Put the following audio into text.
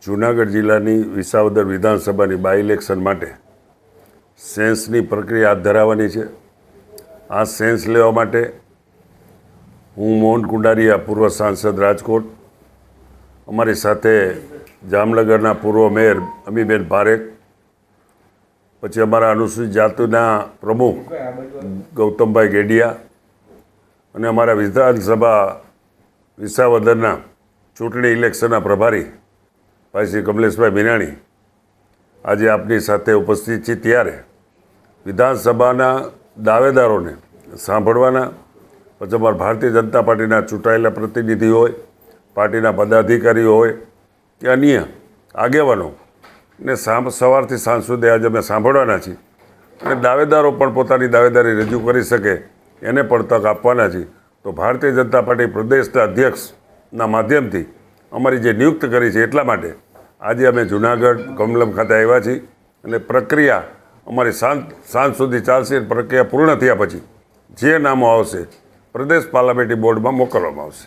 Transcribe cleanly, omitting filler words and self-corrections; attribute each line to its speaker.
Speaker 1: જૂનાગઢ જિલ્લાની વિસાવદર વિધાનસભાની by election માટે સેન્સની પ્રક્રિયા હાથ ધરાવવાની છે. આ સેન્સ લેવા માટે હું મોહન કુંડારિયા, પૂર્વ સાંસદ રાજકોટ, અમારી સાથે જામનગરના પૂર્વ મેયર અમીબેન પારેખ, પછી અમારા અનુસૂચિત જાતિના પ્રમુખ ગૌતમભાઈ ગેડિયા અને અમારા વિધાનસભા વિસાવદરના ચૂંટણી ઇલેક્શનના પ્રભારી ભાઈ શ્રી કમલેશભાઈ મીનાણી આજે આપની સાથે ઉપસ્થિત છે. ત્યારે વિધાનસભાના દાવેદારોને સાંભળવાના, પછી અમારા ભારતીય જનતા પાર્ટીના ચૂંટાયેલા પ્રતિનિધિ હોય, પાર્ટીના પદાધિકારીઓ હોય કે અન્ય આગેવાનો ને સવારથી સાંજ સુધી આજે અમે સાંભળવાના છીએ અને દાવેદારો પણ પોતાની દાવેદારી રજૂ કરી શકે એને પણ તક આપવાના છીએ. તો ભારતીય જનતા પાર્ટી પ્રદેશના અધ્યક્ષના માધ્યમથી અમારી જે નિયુક્ત કરી છે એટલા માટે આજે અમે જૂનાગઢ કમલમ ખાતે આવ્યા છીએ અને પ્રક્રિયા અમારી સાંજ સુધી ચાલશે. પ્રક્રિયા પૂર્ણ થયા પછી જે નામો આવશે પ્રદેશ પાર્લામેન્ટરી બોર્ડમાં મોકલવામાં આવશે.